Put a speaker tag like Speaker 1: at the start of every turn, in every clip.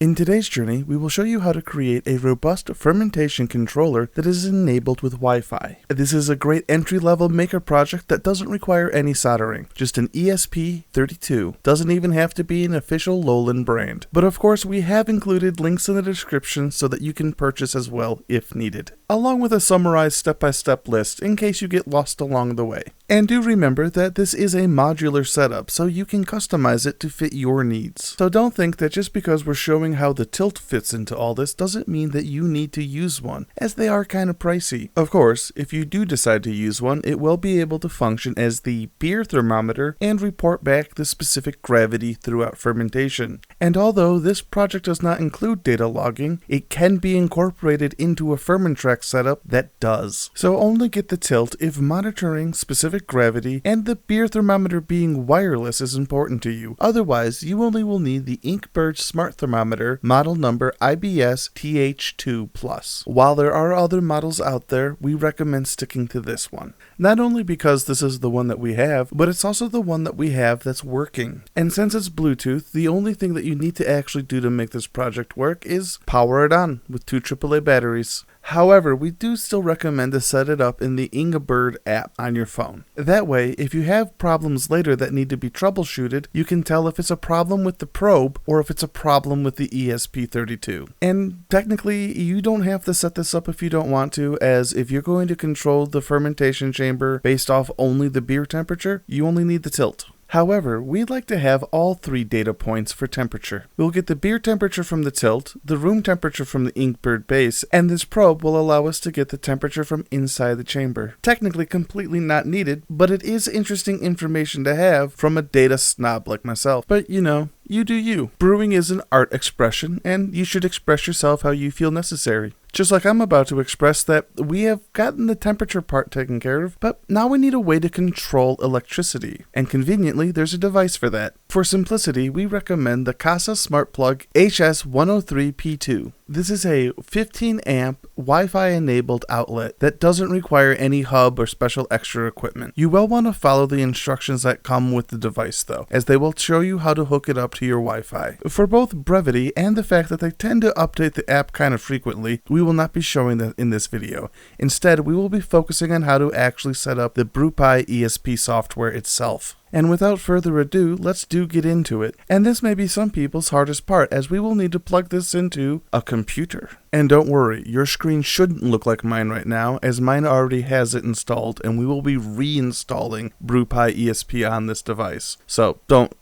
Speaker 1: In today's journey, we will show you how to create a robust fermentation controller that is enabled with Wi-Fi. This is a great entry-level maker project that doesn't require any soldering, just an ESP32. Doesn't even have to be an official Lowland brand. But of course, we have included links in the description so that you can purchase as well if needed, along with a summarized step-by-step list in case you get lost along the way. And do remember that this is a modular setup, so you can customize it to fit your needs. So don't think that just because we're showing how the tilt fits into all this doesn't mean that you need to use one, as they are kind of pricey. Of course, if you do decide to use one, it will be able to function as the beer thermometer and report back the specific gravity throughout fermentation. And although this project does not include data logging, it can be incorporated into a Fermentrack setup that does. So only get the tilt if monitoring specific gravity and the beer thermometer being wireless is important to you. Otherwise, you only will need the Inkbird Smart Thermometer model number IBS TH2+. While there are other models out there, we recommend sticking to this one. Not only because this is the one that we have, but it's also the one that we have that's working. And since it's Bluetooth, the only thing that you need to actually do to make this project work is power it on with 2 AAA batteries. However, we do still recommend to set it up in the Inkbird app on your phone. That way, if you have problems later that need to be troubleshooted, you can tell if it's a problem with the probe or if it's a problem with the ESP32. And technically, you don't have to set this up if you don't want to, as if you're going to control the fermentation chamber based off only the beer temperature, you only need the tilt. However, we'd like to have all 3 data points for temperature. We'll get the beer temperature from the tilt, the room temperature from the Inkbird base, and this probe will allow us to get the temperature from inside the chamber. Technically completely not needed, but it is interesting information to have from a data snob like myself. But you know, you do you. Brewing is an art expression, and you should express yourself how you feel necessary. Just like I'm about to express that we have gotten the temperature part taken care of, but now we need a way to control electricity. And conveniently, there's a device for that. For simplicity, we recommend the Casa Smart Plug HS103P2. This is a 15 amp Wi-Fi enabled outlet that doesn't require any hub or special extra equipment. You will want to follow the instructions that come with the device though, as they will show you how to hook it up to your Wi-Fi. For both brevity and the fact that they tend to update the app kind of frequently, we will not be showing that in this video. Instead, we will be focusing on how to actually set up the BrewPi ESP software itself. And without further ado, let's get into it. And this may be some people's hardest part, as we will need to plug this into a computer. And don't worry, your screen shouldn't look like mine right now, as mine already has it installed, and we will be reinstalling BrewPi ESP on this device. So don't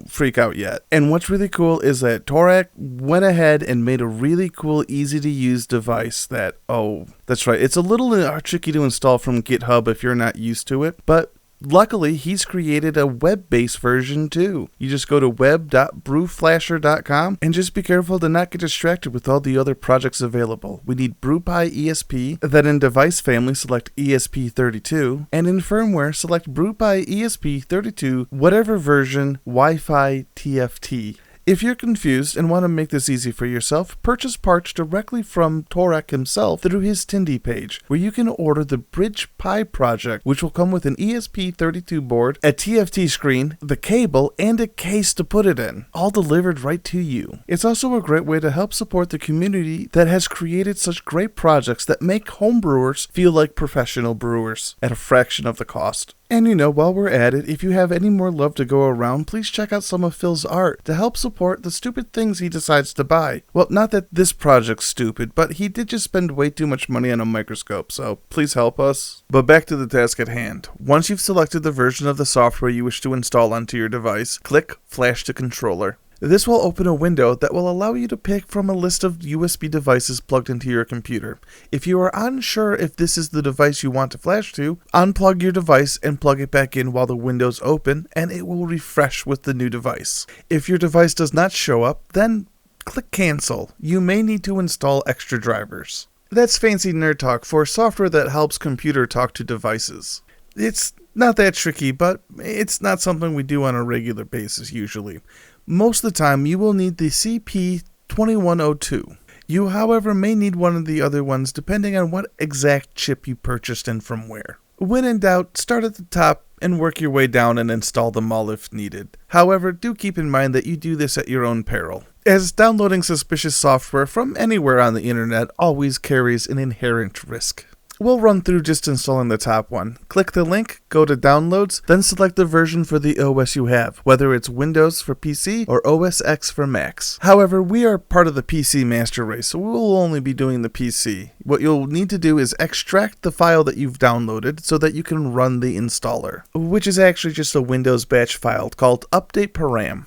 Speaker 1: freak out yet. And what's really cool is that Torak went ahead and made a really cool, easy to use device that, oh, that's right, it's a little tricky to install from GitHub if you're not used to it, but luckily, he's created a web-based version too. You just go to web.brewflasher.com and just be careful to not get distracted with all the other projects available. We need BrewPi ESP, then in device family select ESP32, and in firmware select BrewPi ESP32, whatever version, Wi-Fi TFT. If you're confused and want to make this easy for yourself, purchase parts directly from Torak himself through his Tindy page, where you can order the BrewPi project, which will come with an ESP32 board, a TFT screen, the cable, and a case to put it in, all delivered right to you. It's also a great way to help support the community that has created such great projects that make homebrewers feel like professional brewers at a fraction of the cost. And you know, while we're at it, if you have any more love to go around, please check out some of Phil's art to help support the stupid things he decides to buy. Well, not that this project's stupid, but he did just spend way too much money on a microscope, so please help us. But back to the task at hand. Once you've selected the version of the software you wish to install onto your device, click Flash to Controller. This will open a window that will allow you to pick from a list of USB devices plugged into your computer. If you are unsure if this is the device you want to flash to, unplug your device and plug it back in while the window's open, and it will refresh with the new device. If your device does not show up, then click Cancel. You may need to install extra drivers. That's fancy nerd talk for software that helps computer talk to devices. It's not that tricky, but it's not something we do on a regular basis usually. Most of the time, you will need the CP2102. You, however, may need one of the other ones depending on what exact chip you purchased and from where. When in doubt, start at the top and work your way down and install them all if needed. However, do keep in mind that you do this at your own peril. as downloading suspicious software from anywhere on the internet always carries an inherent risk. We'll run through just installing the top one. Click the link, go to Downloads, then select the version for the OS you have, whether it's Windows for PC or OS X for Macs. However, we are part of the PC master race, so we'll only be doing the PC. What you'll need to do is extract the file that you've downloaded so that you can run the installer, which is actually just a Windows batch file called update param.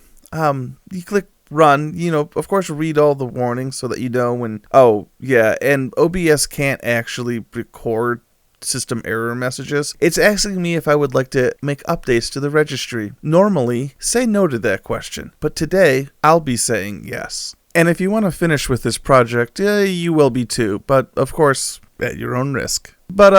Speaker 1: You click run, of course read all the warnings so that you know when, and OBS can't actually record system error messages. It's asking me if I would like to make updates to the registry. Normally, say no to that question, but today I'll be saying yes. And if you want to finish with this project, you will be too, but of course at your own risk. But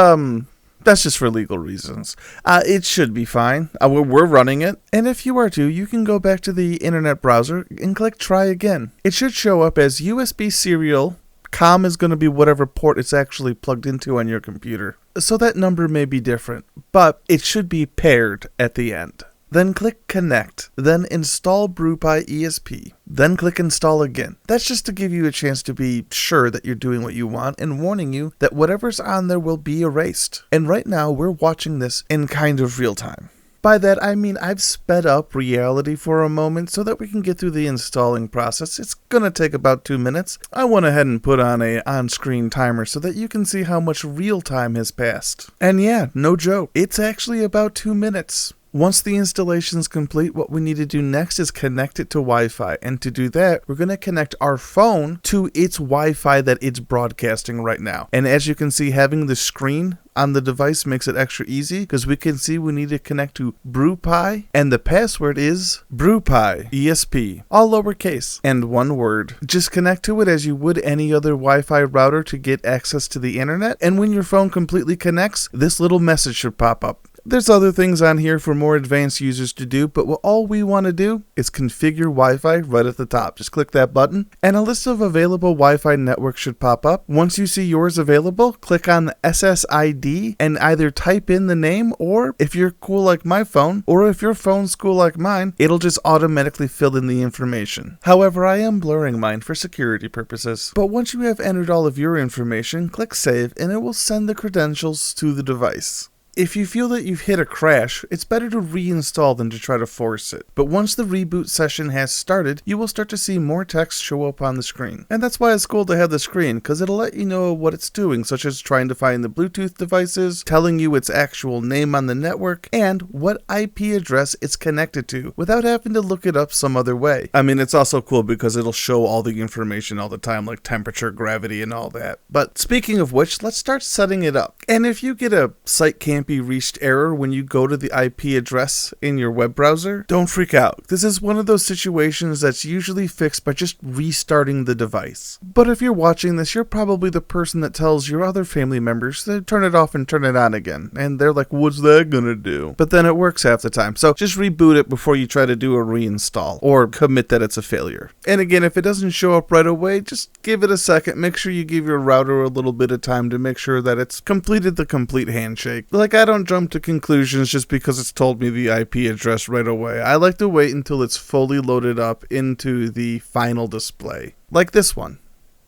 Speaker 1: that's just for legal reasons. It should be fine. We're running it. And if you are too, you can go back to the internet browser and click try again. It should show up as USB serial. COM is going to be whatever port it's actually plugged into on your computer. So that number may be different, but it should be paired at the end. Then click Connect, then install BrewPi ESP, then click Install again. That's just to give you a chance to be sure that you're doing what you want and warning you that whatever's on there will be erased. And right now we're watching this in kind of real time. By that I mean I've sped up reality for a moment so that we can get through the installing process. It's gonna take about 2 minutes. I went ahead and put on a on-screen timer so that you can see how much real time has passed. And yeah, no joke, it's actually about 2 minutes. Once the installation is complete, what we need to do next is connect it to Wi-Fi. And to do that, we're going to connect our phone to its Wi-Fi that it's broadcasting right now. And as you can see, having the screen on the device makes it extra easy because we can see we need to connect to BrewPi, and the password is BrewPi ESP, all lowercase and one word. Just connect to it as you would any other Wi-Fi router to get access to the internet, and when your phone completely connects, this little message should pop up. There's other things on here for more advanced users to do, but all we want to do is configure Wi-Fi right at the top. Just click that button, and a list of available Wi-Fi networks should pop up. Once you see yours available, click on the SSID and either type in the name, or if you're cool like my phone, or if your phone's cool like mine, it'll just automatically fill in the information. However, I am blurring mine for security purposes. But once you have entered all of your information, click Save, and it will send the credentials to the device. If you feel that you've hit a crash, it's better to reinstall than to try to force it. But once the reboot session has started, you will start to see more text show up on the screen. And that's why it's cool to have the screen, because it'll let you know what it's doing, such as trying to find the Bluetooth devices, telling you its actual name on the network, and what IP address it's connected to, without having to look it up some other way. I mean, it's also cool because it'll show all the information all the time, like temperature, gravity, and all that. But speaking of which, let's start setting it up. And if you get a site can't be reached error when you go to the IP address in your web browser, don't freak out. This is one of those situations that's usually fixed by just restarting the device. But if you're watching this, you're probably the person that tells your other family members to turn it off and turn it on again. And they're like, what's that gonna do? But then it works half the time. So just reboot it before you try to do a reinstall or commit that it's a failure. And again, if it doesn't show up right away, just give it a second. Make sure you give your router a little bit of time to make sure that it's completed the complete handshake. Like, I don't jump to conclusions just because it's told me the IP address right away. I like to wait until it's fully loaded up into the final display, like this one.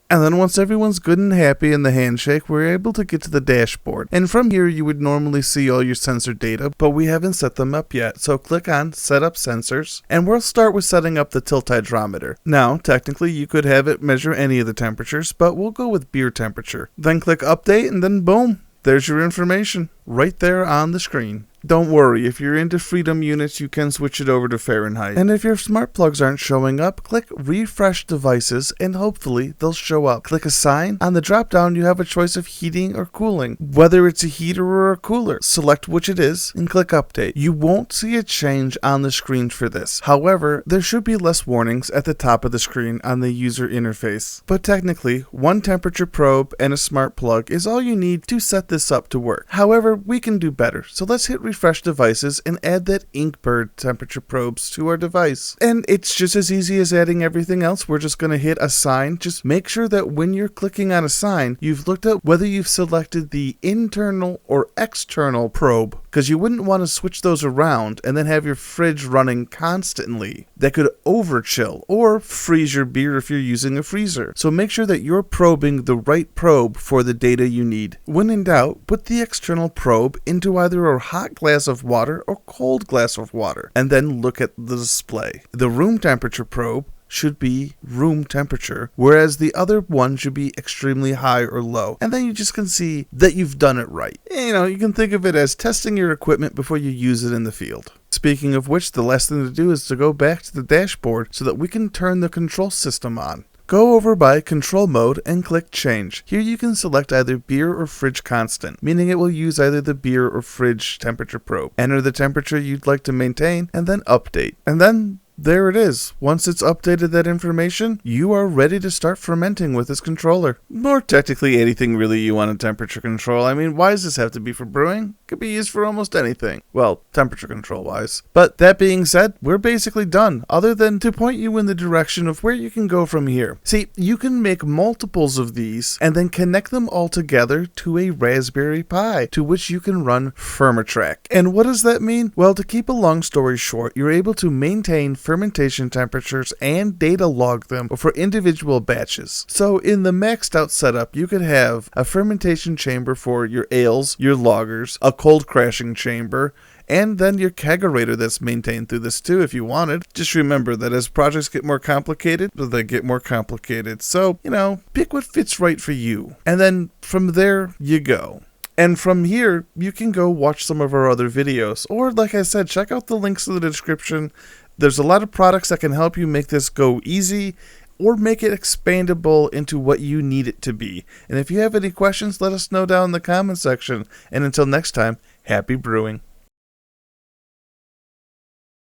Speaker 1: And then once everyone's good and happy in the handshake, we're able to get to the dashboard. And from here, you would normally see all your sensor data, but we haven't set them up yet. So click on Set Up Sensors, and we'll start with setting up the tilt hydrometer. Now, technically, you could have it measure any of the temperatures, but we'll go with beer temperature. Then click Update, and then boom, there's your information right there on the screen. Don't worry, if you're into freedom units, you can switch it over to Fahrenheit. And if your smart plugs aren't showing up, click Refresh Devices and hopefully they'll show up. Click Assign. On the drop down, you have a choice of heating or cooling, whether it's a heater or a cooler. Select which it is and click Update. You won't see a change on the screen for this. However, there should be less warnings at the top of the screen on the user interface. But technically, one temperature probe and a smart plug is all you need to set this up to work. However, we can do better. So let's hit Refresh Devices and add that Inkbird temperature probes to our device. And it's just as easy as adding everything else. We're just going to hit Assign. Just make sure that when you're clicking on Assign, you've looked at whether you've selected the internal or external probe because you wouldn't want to switch those around and then have your fridge running constantly. That could over chill or freeze your beer if you're using a freezer. So make sure that you're probing the right probe for the data you need. When in doubt, put the external probe into either a hot glass of water or cold glass of water, and then look at the display. The room temperature probe should be room temperature, whereas the other one should be extremely high or low. And then you just can see that you've done it right. You can think of it as testing your equipment before you use it in the field. Speaking of which, the last thing to do is to go back to the dashboard so that we can turn the control system on. Go over by Control Mode and click Change. Here you can select either beer or fridge constant, meaning it will use either the beer or fridge temperature probe. Enter the temperature you'd like to maintain, and then Update. And then there it is. Once it's updated that information, you are ready to start fermenting with this controller. Or technically anything really you want to temperature control. I mean, why does this have to be for brewing? Could be used for almost anything. Well, temperature control wise. But that being said, we're basically done, other than to point you in the direction of where you can go from here. See, you can make multiples of these and then connect them all together to a Raspberry Pi, to which you can run Fermitrack. And what does that mean? Well, to keep a long story short, you're able to maintain fermentation temperatures and data log them for individual batches. So in the maxed out setup, you could have a fermentation chamber for your ales, your lagers, a cold crashing chamber, and then your kegerator that's maintained through this too if you wanted. Just remember that as projects get more complicated, they get more complicated. So, pick what fits right for you. And then from there, you go. And from here, you can go watch some of our other videos. Or like I said, check out the links in the description. There's a lot of products that can help you make this go easy or make it expandable into what you need it to be. And if you have any questions, let us know down in the comment section. And until next time, happy brewing.